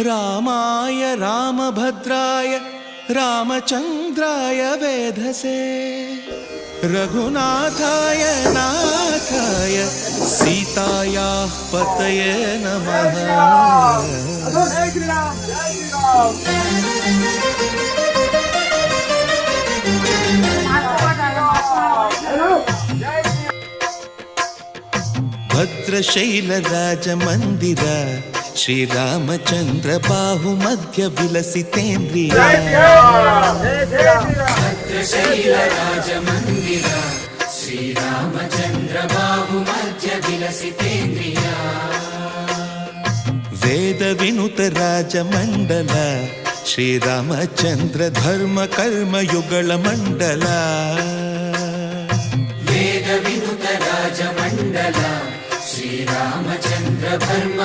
रामाय रामभद्राय रामचन्द्राय वेधसे रघुनाथाय नाथाय सीतायाः पतये नमः। भद्रशैलराजमन्दिर श्रीरामचन्द्र बाहुमध्य विलसितेन्द्रिय। भद्रशैलराजमन्दिर श्रीरामचन्द्र बाहुमध्य विलसितेन्द्रिय। वेदविनुत राजमण्डल श्रीरामचन्द्र धर्म कर्म युगल मण्डल। वेदविनुत राजमण्डल श्रीरामचन्द्र धर्म